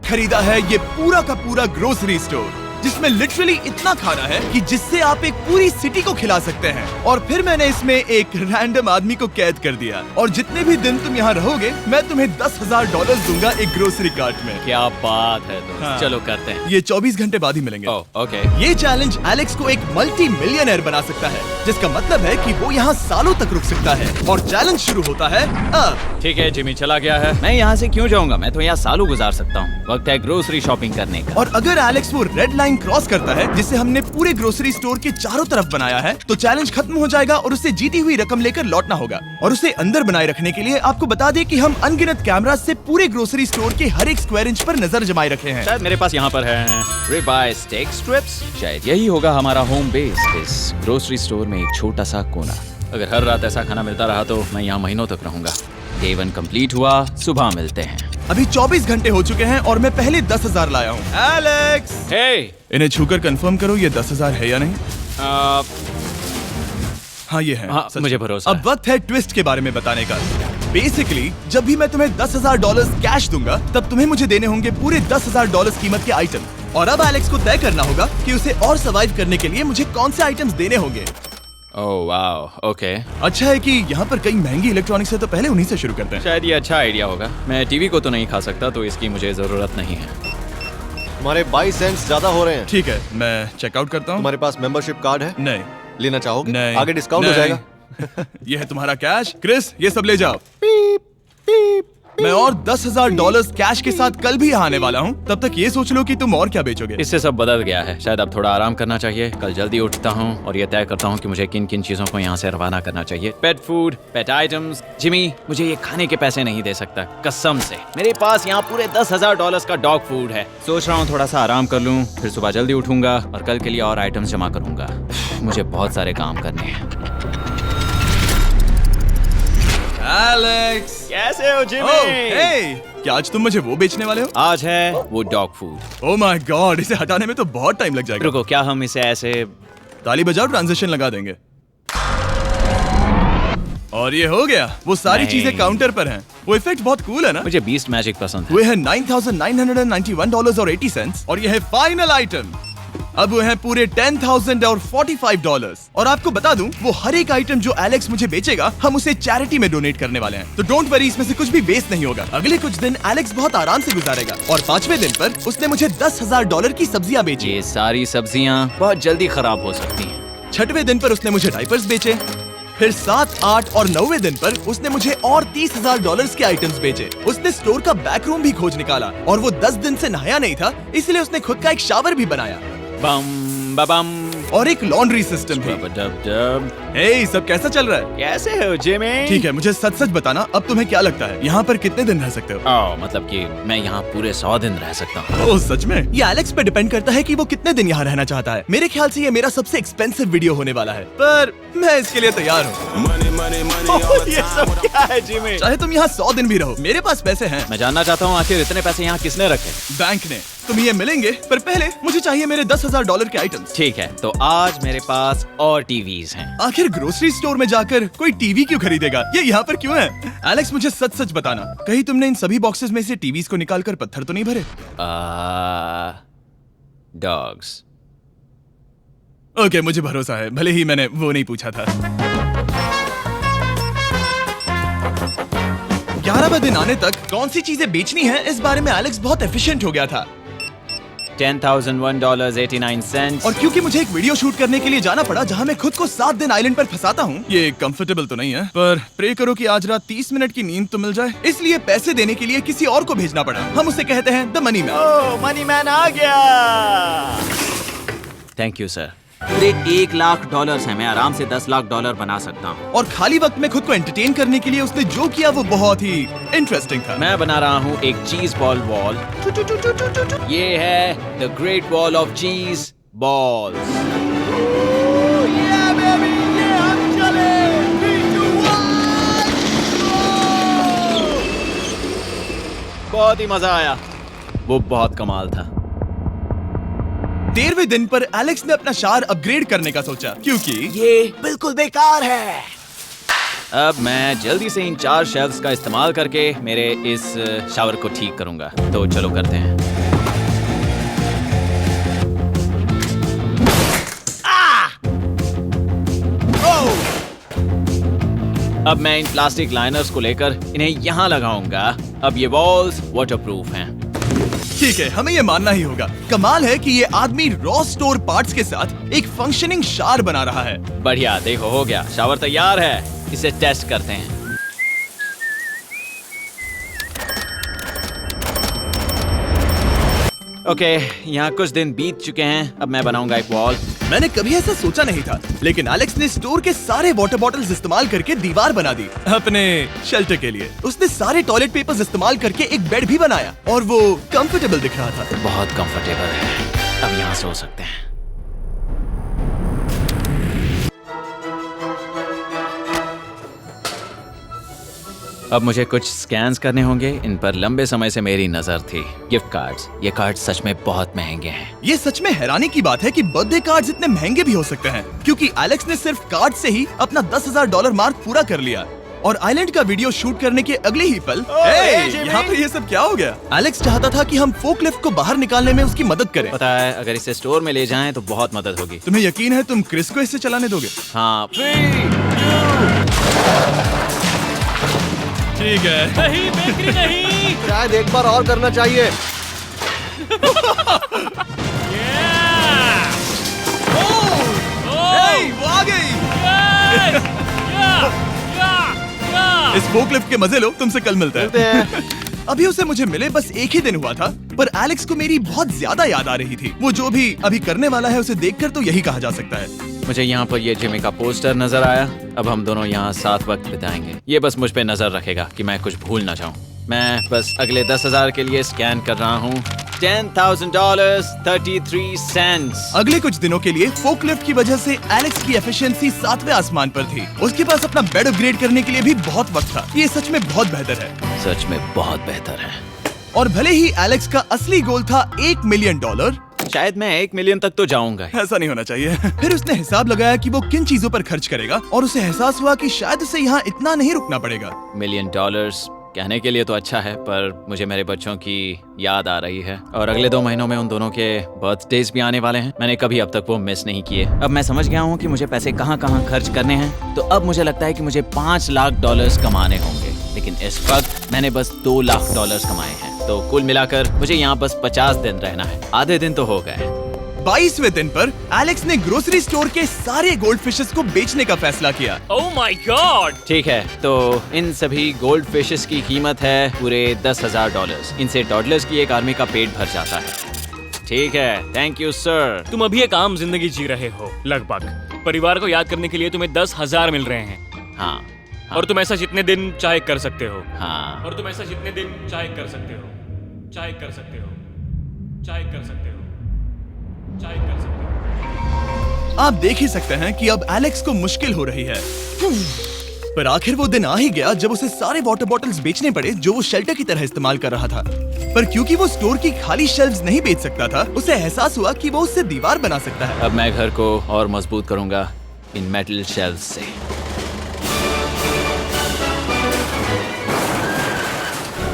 खरीदा है ये पूरा का पूरा ग्रोसरी स्टोर, जिसमें लिटरली इतना खाना है कि जिससे आप एक पूरी सिटी को खिला सकते हैं। और फिर मैंने इसमें एक रैंडम आदमी को कैद कर दिया, और जितने भी दिन तुम यहाँ रहोगे मैं तुम्हें $10,000 दूंगा एक ग्रोसरी कार्ट में। क्या बात है दोस्त। हाँ। चलो करते हैं। ये 24 घंटे बाद ही मिलेंगे। ओके। ये चैलेंज एलेक्स को एक मल्टी मिलियनर बना सकता है, जिसका मतलब है कि वो यहाँ सालों तक रुक सकता है। और चैलेंज शुरू होता है अब। ठीक है, जिमी चला गया है। मैं यहाँ से क्यों जाऊँगा, मैं तो यहाँ सालों गुजार सकता हूँ। वक्त है ग्रोसरी शॉपिंग करने का। और अगर एलेक्स वो रेड लाइन क्रॉस करता है जिसे हमने पूरे ग्रोसरी स्टोर के चारों तरफ बनाया है, तो चैलेंज खत्म हो जाएगा और उसे जीती हुई रकम लेकर लौटना होगा। और उसे अंदर बनाए रखने के लिए आपको बता दें कि हम अनगिनत कैमरा से पूरे ग्रोसरी स्टोर के हर एक स्क्वायर इंच पर नजर जमाए रखे हैं। शायद मेरे पास यहाँ पर है रिबाई स्टेक स्ट्रिप्स। शायद यही होगा हमारा होम बेस, इस ग्रोसरी स्टोर में एक छोटा सा कोना। अगर हर रात ऐसा खाना मिलता रहा तो मैं यहाँ महीनों तक रहूंगा। डे 1 कंप्लीट हुआ, सुबह मिलते हैं। अभी 24 घंटे हो चुके हैं और मैं पहले 10,000 लाया हूँ। एलेक्स, हे, इन्हें छूकर कंफर्म करो ये 10,000 है या नहीं। हाँ ये है। हाँ, सच। मुझे भरोसा अब वक्त है ट्विस्ट के बारे में बताने का। बेसिकली जब भी मैं तुम्हें $10,000 कैश दूंगा, तब तुम्हें मुझे देने होंगे पूरे $10,000 कीमत के आइटम। और अब एलेक्स को तय करना होगा कि उसे और सर्वाइव करने के लिए मुझे कौन से आइटम्स देने होंगे। Oh wow, okay. अच्छा है कि यहाँ पर कई महंगी इलेक्ट्रॉनिक्स है, तो पहले उन्हीं से शुरू करते हैं। शायद ये अच्छा आइडिया होगा। मैं टीवी को तो नहीं खा सकता, तो इसकी मुझे जरूरत नहीं है। हमारे 22 सेंट्स ज्यादा हो रहे हैं। ठीक है, मैं चेकआउट करता हूँ। तुम्हारे पास मेंबरशिप कार्ड है? नहीं। लेना चाहोगे? नहीं। आगे डिस्काउंट हो नहीं। जाएगा। ये है तुम्हारा कैश। क्रिस, ये सब ले जाओ। मैं और $10,000 कैश के साथ कल भी यहाँ आने वाला हूँ। तब तक ये सोच लो कि तुम और क्या बेचोगे। इससे सब बदल गया है। शायद अब थोड़ा आराम करना चाहिए। कल जल्दी उठता हूँ और ये तय करता हूँ कि मुझे किन किन चीजों को यहाँ से रवाना करना चाहिए। पेट फूड, पेट आइटम्स। जिमी, मुझे ये खाने के पैसे नहीं दे सकता, कसम से। मेरे पास यहाँ पूरे $10,000 का डॉग फूड है। सोच रहा हूँ थोड़ा सा आराम कर लूँ, फिर सुबह जल्दी उठूंगा और कल के लिए और आइटम्स जमा करूंगा। मुझे बहुत सारे काम करने हैं। एलेक्स, कैसे हो जिमी? ओह, हे, क्या आज तुम मुझे वो बेचने वाले हो? आज है वो dog food. Oh my God, इसे हटाने में तो बहुत टाइम लग जाएगा। रुको, क्या हम इसे ऐसे ताली बजाओ, ट्रांजिशन लगा देंगे। और ये हो गया। वो सारी नहीं। चीजें काउंटर पर हैं। वो इफेक्ट बहुत कूल है ना। मुझे बीस्ट मैजिक पसंद है। वो है $9,991.80 और ये है फाइनल आइटम। अब वो है पूरे $10,045 और आपको बता दूं, वो हर एक आइटम जो एलेक्स मुझे बेचेगा, हम उसे चैरिटी में डोनेट करने वाले हैं। तो डोंट वरी, इसमें से कुछ भी वेस्ट नहीं होगा। अगले कुछ दिन एलेक्स बहुत आराम से गुजारेगा और 5वें दिन पर उसने मुझे $10,000 की सब्जियां बेची। ये सारी सब्जियां बहुत जल्दी खराब हो सकती हैं। 6वें दिन पर उसने मुझे डाइपर्स बेचे। फिर 7, 8 और 9वें दिन पर उसने मुझे और $30,000 के आइटम्स बेचे। उसने स्टोर का बैक रूम भी खोज निकाला और वो 10 दिन से नहाया नहीं था, इसलिए उसने खुद का एक शावर भी बनाया बम बम और एक लॉन्ड्री सिस्टम भी। डब। हे, सब कैसा चल रहा है? कैसे हो जिमी? ठीक है, मुझे सच सच बताना, अब तुम्हें क्या लगता है यहाँ पर कितने दिन रह सकते हो? ओह, मतलब कि मैं यहाँ पूरे 100 दिन रह सकता हूँ। ओह सच में? ये एलेक्स पे डिपेंड करता है कि वो कितने दिन यहाँ रहना चाहता है। मेरे ख्याल से ये मेरा सबसे एक्सपेंसिव वीडियो होने वाला है, पर मैं इसके लिए तैयार हूँ। ये सब क्या है जिमी? चाहे तुम यहाँ 100 दिन भी रहो, मेरे पास पैसे हैं। मैं जानना चाहता हूँ आखिर इतने पैसे यहाँ किसने रखे? बैंक ने। तुम ये मिलेंगे, पर पहले मुझे चाहिए मेरे $10,000 के आइटम्स। ठीक है, तो आज मेरे पास और टीवीज हैं। आखिर ग्रोसरी स्टोर में जाकर कोई टीवी क्यों खरीदेगा? ये यहाँ पर क्यों है? एलेक्स, मुझे सच सच बताना, कहीं तुमने इन सभी बॉक्सेस में से टीवीज को निकालकर पत्थर तो नहीं भरे? डॉग्स। ओके, मुझे भरोसा है, भले ही मैंने वो नहीं पूछा था। 11वें दिन आने तक कौन सी चीजें बेचनी है, इस बारे में एलेक्स बहुत एफिशिएंट हो गया था। $10,001.89। और क्योंकि मुझे एक वीडियो शूट करने के लिए जाना पड़ा जहां मैं खुद को 7 दिन आइलैंड पर फंसाता हूं, ये कंफर्टेबल तो नहीं है, पर प्रे करो कि आज रात 30 मिनट की नींद तो मिल जाए। इसलिए पैसे देने के लिए किसी और को भेजना पड़ा। हम उसे कहते हैं the money man. Oh, money man आ गया। Thank you sir. पूरे $1 लाख हैं। मैं आराम से $10 लाख बना सकता हूँ। और खाली वक्त में खुद को एंटरटेन करने के लिए उसने जो किया वो बहुत ही इंटरेस्टिंग था। मैं बना रहा हूँ एक चीज बॉल वॉल। ये है द ग्रेट वॉल ऑफ चीज बॉल्स। बहुत ही मजा आया। वो बहुत कमाल था। 13वें दिन पर एलेक्स ने अपना शावर अपग्रेड करने का सोचा, क्योंकि ये बिल्कुल बेकार है। अब मैं जल्दी से इन 4 शेल्फ्स का इस्तेमाल करके मेरे इस शावर को ठीक करूंगा। तो चलो करते हैं। अब मैं इन प्लास्टिक लाइनर्स को लेकर इन्हें यहाँ लगाऊंगा। अब ये वॉल्स वाटरप्रूफ हैं। ठीक है, हमें ये मानना ही होगा। कमाल है कि ये आदमी रॉ स्टोर पार्ट्स के साथ एक फंक्शनिंग शावर बना रहा है। बढ़िया, देखो हो गया, शावर तैयार है। इसे टेस्ट करते हैं। ओके, यहाँ कुछ दिन बीत चुके हैं। अब मैं बनाऊंगा एक वॉल। मैंने कभी ऐसा सोचा नहीं था, लेकिन एलेक्स ने स्टोर के सारे वाटर बॉटल्स इस्तेमाल करके दीवार बना दी अपने शेल्टर के लिए। उसने सारे टॉयलेट पेपर्स इस्तेमाल करके एक बेड भी बनाया और वो कंफर्टेबल दिख रहा था। बहुत कंफर्टेबल है। अब यहाँ सो सकते हैं। अब मुझे कुछ स्कैन्स करने होंगे। इन पर लंबे समय से मेरी नजर थी। Gift cards. ये कार्ड सच में बहुत महंगे हैं। ये सच में हैरानी की बात है कि बर्थडे कार्ड्स इतने महंगे भी हो सकते हैं, क्योंकि एलेक्स ने सिर्फ कार्ड से ही अपना $10,000 मार्क पूरा कर लिया। और आइलैंड का वीडियो शूट करने के अगले ही पल यहाँ पे ये सब क्या हो गया? एलेक्स चाहता था कि हम फोकलिफ्ट को बाहर निकालने में उसकी मदद करें। पता है, अगर इसे स्टोर में ले जाएं तो बहुत मदद होगी। तुम्हें यकीन है तुम क्रिस को इसे चलाने दोगे? हाँ। ठीक है। नहीं बेकरी नहीं। शायद एक बार और करना चाहिए। वो आ गई। इस फोकलिफ्ट के मजे लो, तुमसे कल मिलते हैं। अभी उसे मुझे मिले बस एक ही दिन हुआ था, पर एलेक्स को मेरी बहुत ज्यादा याद आ रही थी। वो जो भी अभी करने वाला है उसे देखकर तो यही कहा जा सकता है। मुझे यहाँ पर ये जिमी का पोस्टर नजर आया। अब हम दोनों यहाँ साथ वक्त बिताएंगे। ये बस मुझ पे नजर रखेगा कि मैं कुछ भूल ना जाऊँ। मैं बस अगले 10,000 के लिए स्कैन कर रहा हूँ। $10,000 33 सेंट्स। अगले कुछ दिनों के लिए फोकलिफ्ट की वजह से एलेक्स की एफिशिएंसी 7वें आसमान पर थी। उसके पास अपना बेड अपग्रेड करने के लिए भी बहुत वक्त था। ये सच में बहुत बेहतर है। सच में बहुत बेहतर है। और भले ही एलेक्स का असली गोल था $1 मिलियन, शायद मैं 1 मिलियन तक तो जाऊंगा। ऐसा नहीं होना चाहिए। फिर उसने हिसाब लगाया कि वो किन चीजों पर खर्च करेगा और उसे एहसास हुआ कि शायद उसे यहाँ इतना नहीं रुकना पड़ेगा। $1 मिलियन कहने के लिए तो अच्छा है, पर मुझे मेरे बच्चों की याद आ रही है। और अगले 2 महीनों में उन दोनों के बर्थडेज भी आने वाले हैं। मैंने कभी अब तक वो मिस नहीं किए। अब मैं समझ गया हूँ कि मुझे पैसे कहाँ कहाँ खर्च करने हैं। तो अब मुझे लगता है कि मुझे $5 लाख कमाने होंगे। लेकिन इस वक्त मैंने बस $2 लाख कमाए हैं। तो कुल मिलाकर मुझे यहाँ बस 50 दिन रहना है। आधे दिन तो हो गए। 22वें दिन पर एलेक्स ने ग्रोसरी स्टोर के सारे गोल्ड फिशेस को बेचने का फैसला किया। Oh my God. ठीक है, तो इन सभी गोल्ड फिशेस की कीमत है पूरे $10,000। इनसे टॉडलर्स की एक आर्मी का पेट भर जाता है। ठीक है, थैंक यू सर। तुम अभी एक आम जिंदगी जी रहे हो लगभग। परिवार को याद करने के लिए तुम्हें 10,000 मिल रहे हैं। हाँ। और तुम ऐसा जितने दिन चाहे कर सकते हो। हाँ। और तुम ऐसा जितने दिन चाहे कर सकते हो। चाहे कर सकते हो। चाहे कर सकते हो। चाहे कर सकते हो। आप देख ही सकते हैं कि अब एलेक्स को मुश्किल हो रही है। पर आखिर वो दिन आ ही गया जब उसे सारे वाटर बॉटल्स बेचने पड़े जो वो शेल्टर की तरह इस्तेमाल कर रहा था। पर क्योंकि वो स्टोर की खाली शेल्व्स नहीं बेच सकता था, उसे एहसास हुआ कि वो उससे दीवार बना सकता है। अब मैं घर को और मजबूत करूंगा इन मेटल शेल्व्स से।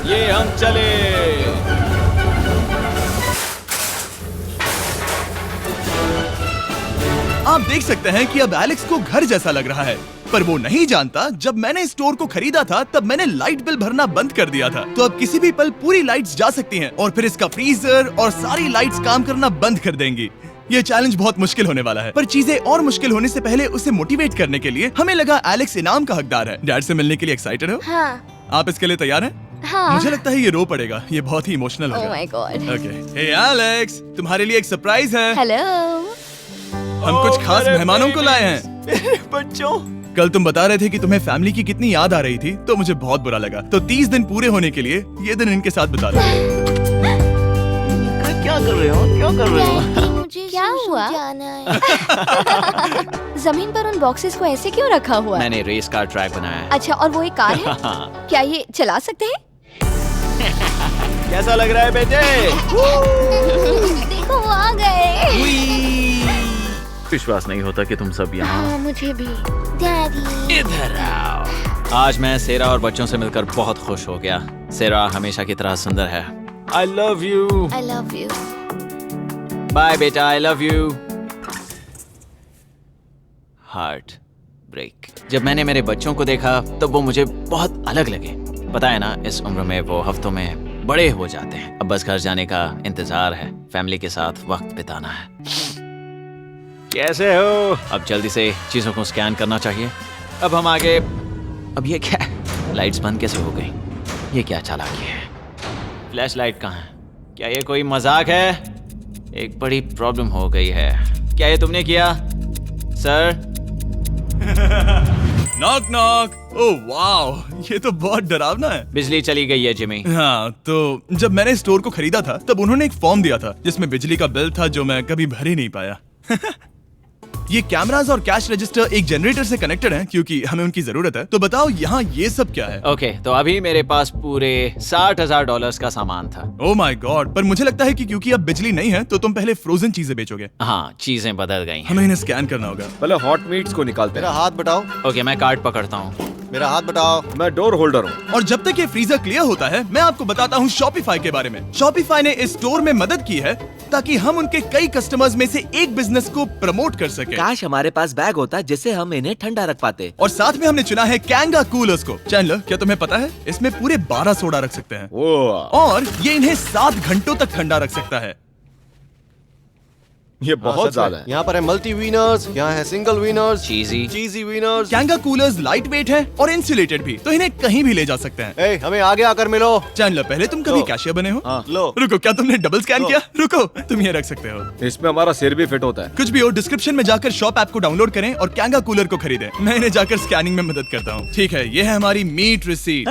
ये हम चले। आप देख सकते हैं कि अब एलेक्स को घर जैसा लग रहा है, पर वो नहीं जानता जब मैंने स्टोर को खरीदा था तब मैंने लाइट बिल भरना बंद कर दिया था। तो अब किसी भी पल पूरी लाइट्स जा सकती हैं और फिर इसका फ्रीजर और सारी लाइट्स काम करना बंद कर देंगी। ये चैलेंज बहुत मुश्किल होने वाला है, पर चीजें और मुश्किल होने से पहले उसे मोटिवेट करने के लिए हमें लगा एलेक्स इनाम का हकदार है। डैड से मिलने के लिए एक्साइटेड हो? हाँ। आप इसके लिए तैयार हैं? हाँ। मुझे लगता है ये रो पड़ेगा। ये बहुत ही इमोशनल होगा। Oh my God. Okay, hey Alex, तुम्हारे लिए एक सरप्राइज है। हेलो। हम कुछ खास मेहमानों को लाए हैं। मेरे बच्चों। कल तुम बता रहे थे कि तुम्हें फैमिली की कितनी याद आ रही थी, तो मुझे बहुत बुरा लगा। तो 30 दिन पूरे होने के लिए ये दिन इनके साथ बिता लो। क्या कर रहे हो? क्या कर रहे हो? मुझे क्या हुआ? जमीन पर उन बॉक्सेस को ऐसे क्यों रखा हुआ है? मैंने रेस कार ट्रैक बनाया है। अच्छा, और वो एक कार है? क्या ये चला सकते हैं? कैसा लग रहा है बेटे? देखो वो आ गए। विश्वास नहीं होता कि तुम सब यहाँ। हाँ, मुझे भी। डैडी। इधर आओ। आज मैं सेरा और बच्चों से मिलकर बहुत खुश हो गया। सेरा हमेशा की तरह सुंदर है। I love you. I love you. Bye बेटा, I love you. Heart. Break. जब मैंने मेरे बच्चों को देखा तब वो मुझे बहुत अलग लगे। पता है ना, इस उम्र में वो हफ्तों में बड़े हो जाते हैं। अब बस घर जाने का इंतजार है, फैमिली के साथ वक्त बिताना है। कैसे हो? अब जल्दी से चीजों को स्कैन करना चाहिए। अब हम आगे। अब ये क्या है? लाइट्स बंद कैसे हो गई? ये क्या चालाकी है? फ्लैश लाइट कहाँ है? क्या ये कोई मजाक है? एक बड़ी प्रॉब्लम हो गई है। क्या ये तुमने किया, sir? Knock knock. Oh wow, ये तो बहुत डरावना है। बिजली चली गई है जिमी। हाँ, तो जब मैंने स्टोर को खरीदा था तब उन्होंने एक फॉर्म दिया था जिसमें बिजली का बिल था जो मैं कभी भर ही नहीं पाया। ये कैमरास और कैश रजिस्टर एक जनरेटर से कनेक्टेड हैं क्योंकि हमें उनकी जरूरत है। तो बताओ यहाँ ये सब क्या है? ओके, तो अभी मेरे पास पूरे $60,000 का सामान था। ओह माय गॉड, पर मुझे लगता है कि क्योंकि अब बिजली नहीं है तो तुम पहले फ्रोजन चीजें बेचोगे। हाँ, चीजें बदल गई हैं। हमें इन्हें स्कैन करना होगा। पहले हॉट मीट्स को निकालते मेरा हैं। हाथ बटाओ। ओके, मैं कार्ड पकड़ता हूँ। मेरा हाथ बटाओ। मैं डोर होल्डर हूँ। और जब तक ये फ्रीजर क्लियर होता है मैं आपको बताता हूँ शॉपिफाई के बारे में। शॉपिफाई ने इस स्टोर में मदद की है ताकि हम उनके कई कस्टमर्स में से एक बिजनेस को प्रमोट कर सके। काश हमारे पास बैग होता जिससे हम इन्हें ठंडा रख पाते। और साथ में हमने चुना है कैंगा कूलर्स को। चैनलर, क्या तुम्हें पता है इसमें पूरे 12 सोडा रख सकते हैं और ये इन्हें 7 घंटों तक ठंडा रख सकता है। ये बहुत ज्यादा है। यहाँ पर है मल्टी विनर्स, यहाँ है single winners, cheesy. Cheesy winners. Kanga coolers light weight है और इंसुलेटेड भी, तो इन्हें कहीं भी ले जा सकते हैं। ए, हमें आगे आकर मिलो। चैनलर, पहले तुम कभी लो। कैशियर बने हो? हाँ। लो। रुको, क्या तुमने डबल स्कैन लो। किया? रुको, तुम ये रख सकते हो। इसमें हमारा सिर भी फिट होता है। कुछ भी हो, डिस्क्रिप्शन में जाकर शॉप ऐप को डाउनलोड करें और कैंगा कूलर को खरीदें। मैं इन्हें जाकर स्कैनिंग में मदद करता हूँ। ठीक है, ये है हमारी मीट रिसीट।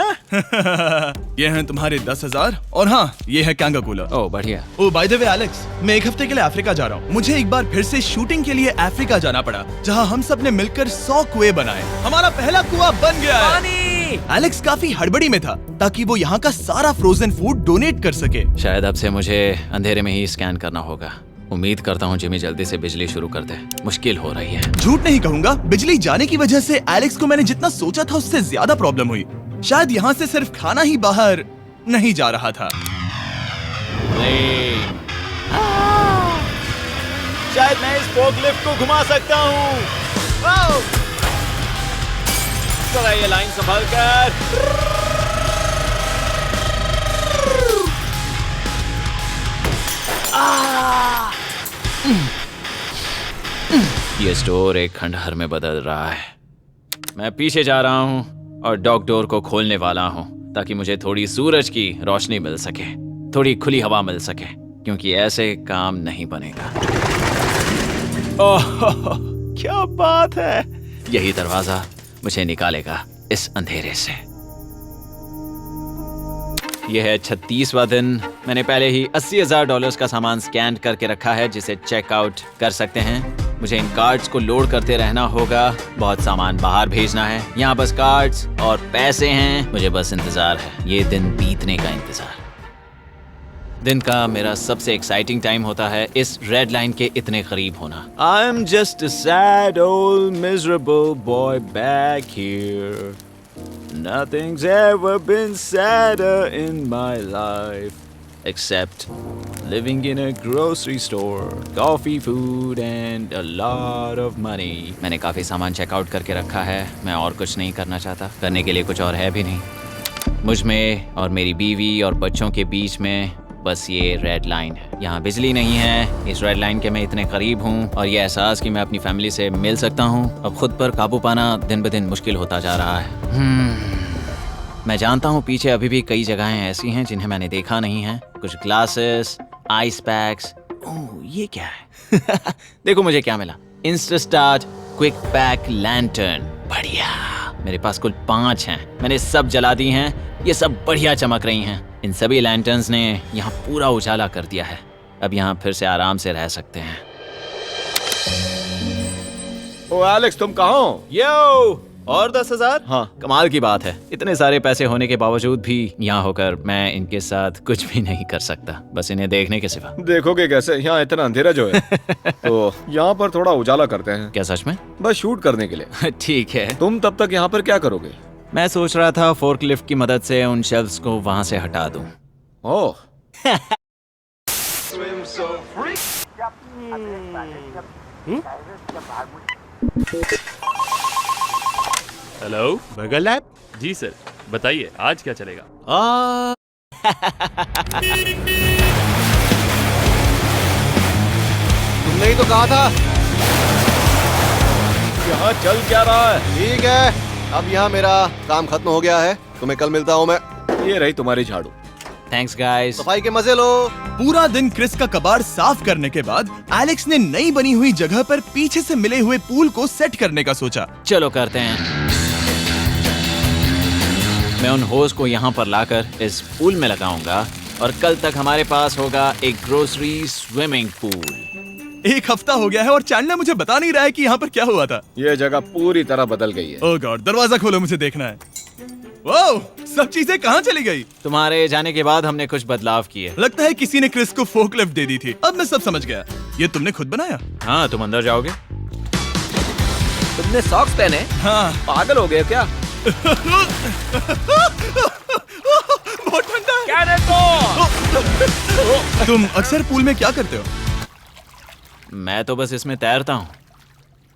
ये हैं तुम्हारे 10,000 और हाँ, ये है कैंगा कूलर। ओह बढ़िया। ओ बाय द वे एलेक्स, मैं एक हफ्ते के लिए अफ्रीका जा रहा हूँ। मुझे एक बार फिर से शूटिंग के लिए अफ्रीका जाना पड़ा, जहाँ हम सब ने मिलकर 100 कुएं बनाए। हमारा पहला कुआं बन गया है। एलेक्स काफी हड़बड़ी में था ताकि वो यहाँ का सारा फ्रोजन फूड डोनेट कर सके। शायद अब से मुझे अंधेरे में ही स्कैन करना होगा। उम्मीद करता हूँ जिमी जल्दी से बिजली शुरू कर दे। मुश्किल हो रही है। झूठ नहीं कहूंगा, बिजली जाने की वजह से एलेक्स को मैंने जितना सोचा था उससे ज्यादा प्रॉब्लम हुई। शायद यहाँ से सिर्फ खाना ही बाहर नहीं जा रहा था। शायद मैं इस फोर्कलिफ्ट को घुमा सकता हूँ। चला ये लाइन संभाल कर। ये स्टोर एक खंडहर में बदल रहा है। मैं पीछे जा रहा हूँ और डॉग डोर को खोलने वाला हूँ ताकि मुझे थोड़ी सूरज की रोशनी मिल सके, थोड़ी खुली हवा मिल सके, क्योंकि ऐसे काम नहीं बनेगा। ओह क्या बात है! यही दरवाजा मुझे निकालेगा इस अंधेरे से। यह है 36वां दिन। मैंने पहले ही $80,000 का सामान स्कैन करके रखा है जिसे चेकआउट कर सकते हैं। मुझे इन कार्ड्स को लोड करते रहना होगा। बहुत सामान बाहर भेजना है। यहाँ बस कार्ड्स और पैसे हैं। मुझे बस इंतजार है, ये दिन बीतने का इंतजार। दिन का मेरा सबसे एक्साइटिंग टाइम होता है इस रेड लाइन के इतने करीब होना। I am just a sad old miserable boy back here. Nothing's ever been sadder in my life except living in a grocery store, coffee, food and a lot of money. मैंने काफी सामान checkout करके रखा है। मैं और कुछ नहीं करना चाहता। करने के लिए कुछ और है भी नहीं। मुझ में और मेरी बीवी और बच्चों के बीच में बस ये रेड लाइन है। यहाँ बिजली नहीं है। इस रेड लाइन के मैं इतने करीब हूँ और ये एहसास कि मैं अपनी फैमिली से मिल सकता हूँ अब खुद पर काबू पाना दिन ब दिन मुश्किल होता जा रहा है। मैं जानता हूँ पीछे अभी भी कई जगहें ऐसी हैं जिन्हें मैंने देखा नहीं है। कुछ ग्लासेस, आइस पैक्स। ओह ये क्या है? देखो मुझे क्या मिला। इंस्टास्टार्ट क्विक पैक लैंटर्न। बढ़िया। मेरे पास कुल 5 हैं। मैंने सब जला दी हैं। ये सब बढ़िया चमक रही हैं। इन सभी लैंटर्न्स ने यहाँ पूरा उजाला कर दिया है। अब यहाँ फिर से आराम से रह सकते हैं। ओ एलेक्स, तुम कहाँ हो? यो, और 10,000? हाँ। कमाल की बात है। इतने सारे पैसे होने के बावजूद भी यहाँ होकर मैं इनके साथ कुछ भी नहीं कर सकता, बस इन्हें देखने के सिवा। देखोगे कैसे? यहाँ इतना अंधेरा जो है। तो यहाँ पर थोड़ा उजाला करते हैं। क्या सच में? बस शूट करने के लिए। ठीक है। तुम तब तक यहाँ पर क्या करोगे? मैं सोच रहा था फोर्कलिफ्ट की मदद से उन शेल्फ्स को वहां से हटा दूं। Oh hello burger lab. जी सर, बताइए आज क्या चलेगा? तुमने ही तो कहा था। यहाँ चल क्या रहा है? ठीक है, अब यहाँ मेरा काम खत्म हो गया है। तुम्हें कल मिलता हूँ मैं। ये रही तुम्हारी झाड़ू। Thanks guys. सफाई के मजे लो। पूरा दिन क्रिस का कबाड़ साफ करने के बाद एलेक्स ने नई बनी हुई जगह पर पीछे से मिले हुए पूल को सेट करने का सोचा। चलो करते हैं। मैं उन होज को यहाँ पर लाकर इस पूल में लगाऊंगा और कल तक हमारे पास होगा एक ग्रोसरी स्विमिंग पूल। एक हफ्ता हो गया है और चैंडलर मुझे बता नहीं रहा है कि यहाँ पर क्या हुआ था। ये जगह पूरी तरह बदल गई है। ओह गॉड, दरवाजा खोलो, मुझे देखना है। वाओ, सब चीजें कहाँ चली गई? तुम्हारे जाने के बाद हमने कुछ बदलाव किए। लगता है किसी ने क्रिस को फोकलिफ्ट दे दी थी। अब मैं सब समझ गया। ये तुमने खुद बनाया? हाँ, तुम अंदर जाओगे? तुमने सॉक्स पहने? हाँ। पागल हो गए क्या? बहुत ठंडा है। तुम अक्सर पूल में क्या करते हो? मैं तो बस इसमें तैरता हूँ।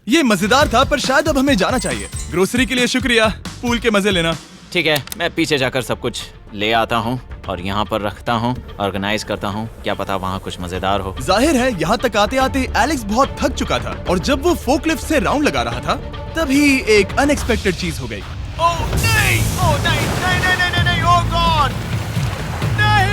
ये मजेदार था, पर शायद अब हमें जाना चाहिए। ग्रोसरी के लिए शुक्रिया, पूल के मजे लेना। ठीक है, मैं पीछे जाकर सब कुछ ले आता हूँ और यहाँ पर रखता हूँ, ऑर्गेनाइज करता हूँ। क्या पता वहाँ कुछ मजेदार हो। जाहिर है यहाँ तक आते आते एलेक्स बहुत थक चुका था और जब वो फोकलिफ्ट से राउंड लगा रहा था तभी एक अनएक्सपेक्टेड चीज हो गई। ओह नहीं, ओह नहीं, नहीं, नहीं, नहीं, नहीं, नहीं, ओह गॉड, नहीं,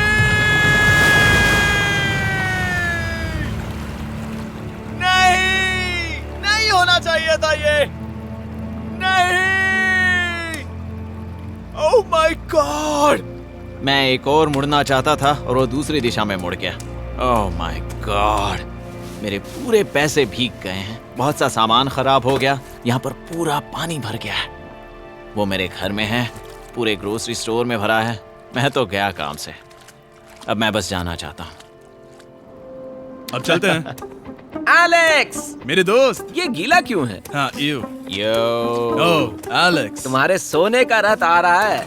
नहीं, नहीं होना चाहिए था ये, नहीं, ओह माय गॉड। मैं एक और मुड़ना चाहता था और वो दूसरी दिशा में मुड़ गया। ओह माय गॉड, मेरे पूरे पैसे भीग गए हैं। बहुत सा सामान खराब हो गया। यहाँ पर पूरा पानी भर गया है। वो मेरे घर में है, पूरे ग्रोसरी स्टोर में भरा है। मैं तो गया काम से। अब मैं बस जाना चाहता हूँ। अब चलते हैं। एलेक्स, मेरे दोस्त। ये गीला क्यों है? हाँ, यू। Yo, oh Alex. तुम्हारे सोने का रथ आ रहा है।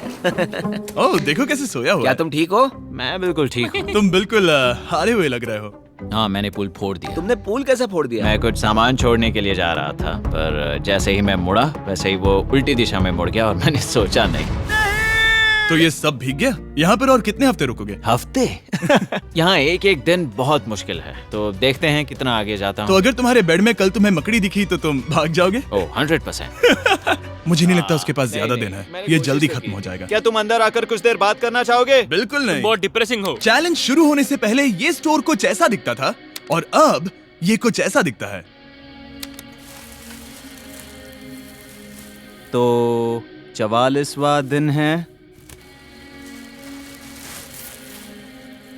ओह देखो कैसे सोया हुआ क्या है। तुम ठीक हो? मैं बिल्कुल ठीक हूँ। तुम बिल्कुल हारे हुए लग रहे हो। हाँ, मैंने पुल फोड़ दिया। तुमने पूल कैसे फोड़ दिया? मैं कुछ सामान छोड़ने के लिए जा रहा था, पर जैसे ही मैं मुड़ा वैसे ही वो उल्टी दिशा में मुड़ गया और मैंने सोचा नहीं। तो ये सब भीग गया। यहाँ पर और कितने हफ्ते रुकोगे? हफ्ते? यहाँ एक एक दिन बहुत मुश्किल है, तो देखते हैं कितना आगे जाता तो हूँ। अगर तुम्हारे बेड में कल तुम्हें मकड़ी दिखी तो तुम भाग जाओगे? ओह 100%। मुझे नहीं लगता उसके पास ज्यादा नहीं, दिन है। मैंने ये कोशिश जल्दी तो खत्म की। हो जाएगा। क्या तुम अंदर आकर कुछ देर बात करना चाहोगे? बिल्कुल नहीं। बहुत डिप्रेसिंग हो। चैलेंज शुरू होने से पहले ये स्टोर कुछ ऐसा दिखता था और अब ये कुछ ऐसा दिखता है। तो 44वां दिन है।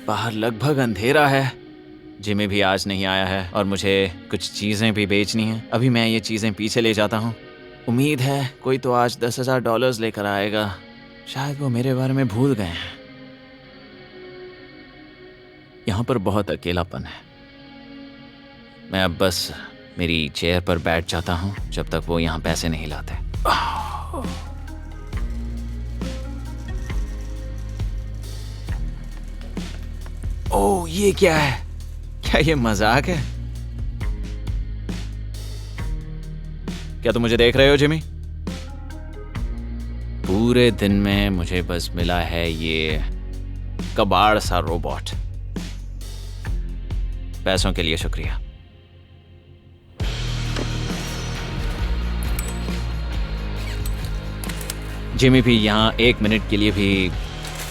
बाहर लगभग अंधेरा है। जिमी भी आज नहीं आया है और मुझे कुछ चीजें भी बेचनी हैं। अभी मैं ये चीजें पीछे ले जाता हूँ। उम्मीद है कोई तो आज $10,000 लेकर आएगा। शायद वो मेरे बारे में भूल गए हैं। यहाँ पर बहुत अकेलापन है। मैं अब बस मेरी चेयर पर बैठ जाता हूँ जब तक वो यहाँ पैसे नहीं लाते। ओह, ये क्या है? क्या ये मजाक है? क्या तुम मुझे देख रहे हो जिमी? पूरे दिन में मुझे बस मिला है ये कबाड़ सा रोबोट। पैसों के लिए शुक्रिया। जिमी भी यहाँ 1 मिनट के लिए भी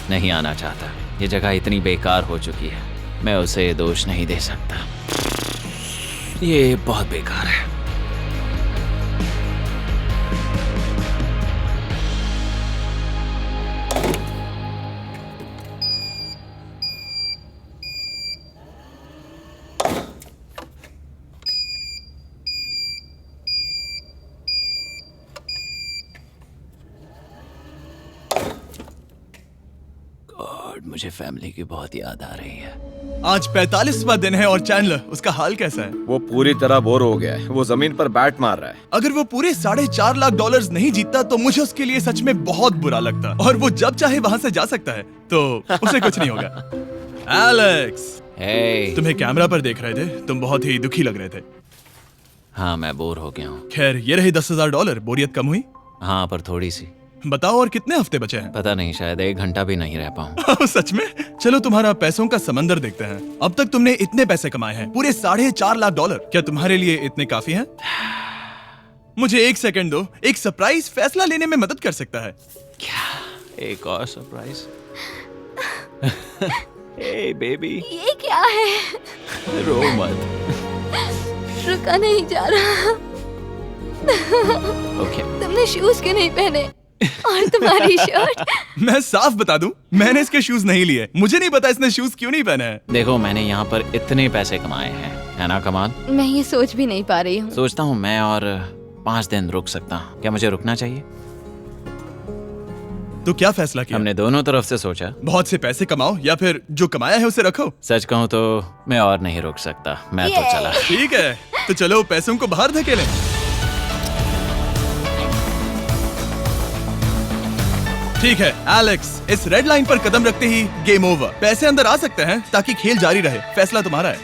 नहीं आना चाहता। ये जगह इतनी बेकार हो चुकी है, मैं उसे दोष नहीं दे सकता। ये बहुत बेकार है। मुझे फैमिली की बहुत याद आ रही है। आज 45वां दिन है और चैंडलर, उसका हाल कैसा है? वो पूरी तरह बोर हो गया है। वो जमीन पर बैट मार रहा है। अगर वो पूरे $4.5 लाख नहीं जीतता तो मुझे उसके लिए सच में बहुत बुरा लगता। और वो जब चाहे वहाँ से जा सकता है, तो उसे कुछ नहीं होगा। एलेक्स, hey, तुम्हें कैमरा पर देख रहे थे। तुम बहुत ही दुखी लग रहे थे। हाँ, मैं बोर हो गया हूँ। खैर, ये रहे $10,000। बोरियत कम हुई? हाँ, पर थोड़ी सी। बताओ और कितने हफ्ते बचे हैं? पता नहीं, शायद 1 घंटा भी नहीं रह पाऊँ। सच में? चलो तुम्हारा पैसों का समंदर देखते हैं। अब तक तुमने इतने पैसे कमाए हैं, पूरे $4.5 लाख। क्या तुम्हारे लिए इतने काफी हैं? मुझे 1 सेकंड दो, एक सरप्राइज फैसला लेने में मदद कर सकता है। एक और सरप्राइज। हे बेबी, ये क्या है? रो मत। रुका नहीं जा रहा। ओके। तुमने शूज क्यों नहीं पहने? और तुम्हारी शर्ट? मैं साफ बता दूं, मैंने इसके शूज नहीं लिए। मुझे नहीं पता इसने शूज क्यों नहीं पहने हैं। देखो, मैंने यहाँ पर इतने पैसे कमाए हैं, है ना कमाल? मैं ये सोच भी नहीं पा रही हूँ। सोचता हूँ मैं और 5 दिन रुक सकता हूँ। क्या मुझे रुकना चाहिए? तो क्या फैसला किया? हमने दोनों तरफ से सोचा। बहुत से पैसे कमाओ या फिर जो कमाया है उसे रखो। सच कहूँ तो मैं और नहीं रुक सकता, मैं तो चला। ठीक है, तो चलो पैसों को बाहर धकेलें। ठीक है एलेक्स, इस रेड लाइन पर कदम रखते ही गेम ओवर। पैसे अंदर आ सकते हैं ताकि खेल जारी रहे। फैसला तुम्हारा है।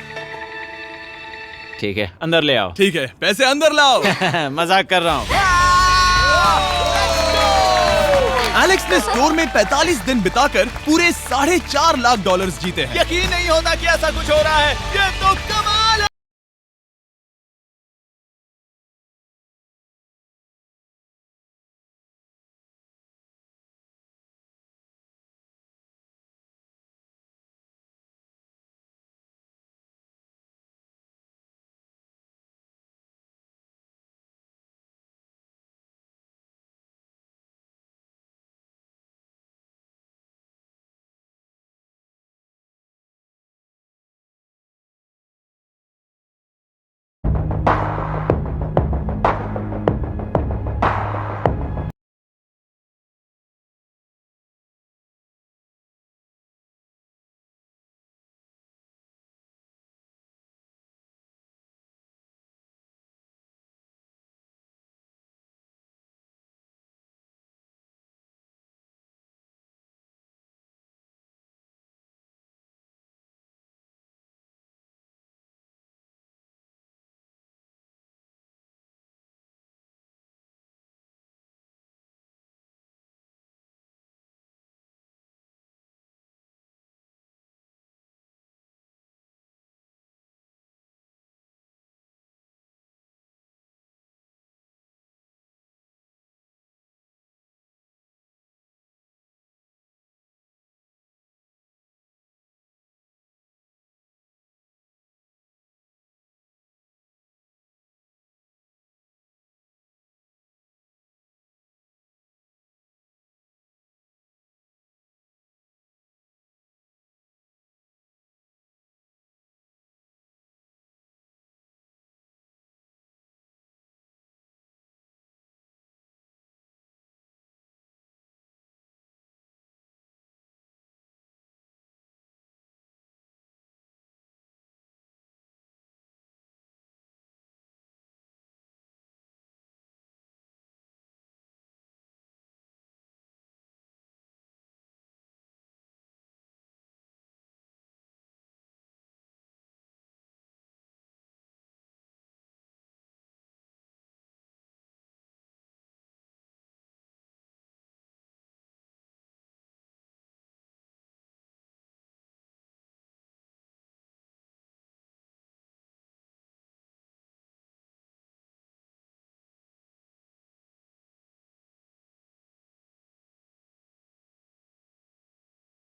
ठीक है, अंदर ले आओ। ठीक है, पैसे अंदर लाओ। मजाक कर रहा हूँ। एलेक्स ने स्टोर में 45 दिन बिताकर पूरे $4.5 लाख जीते हैं। यकीन नहीं होता कि ऐसा कुछ हो रहा है। ये तो कमाल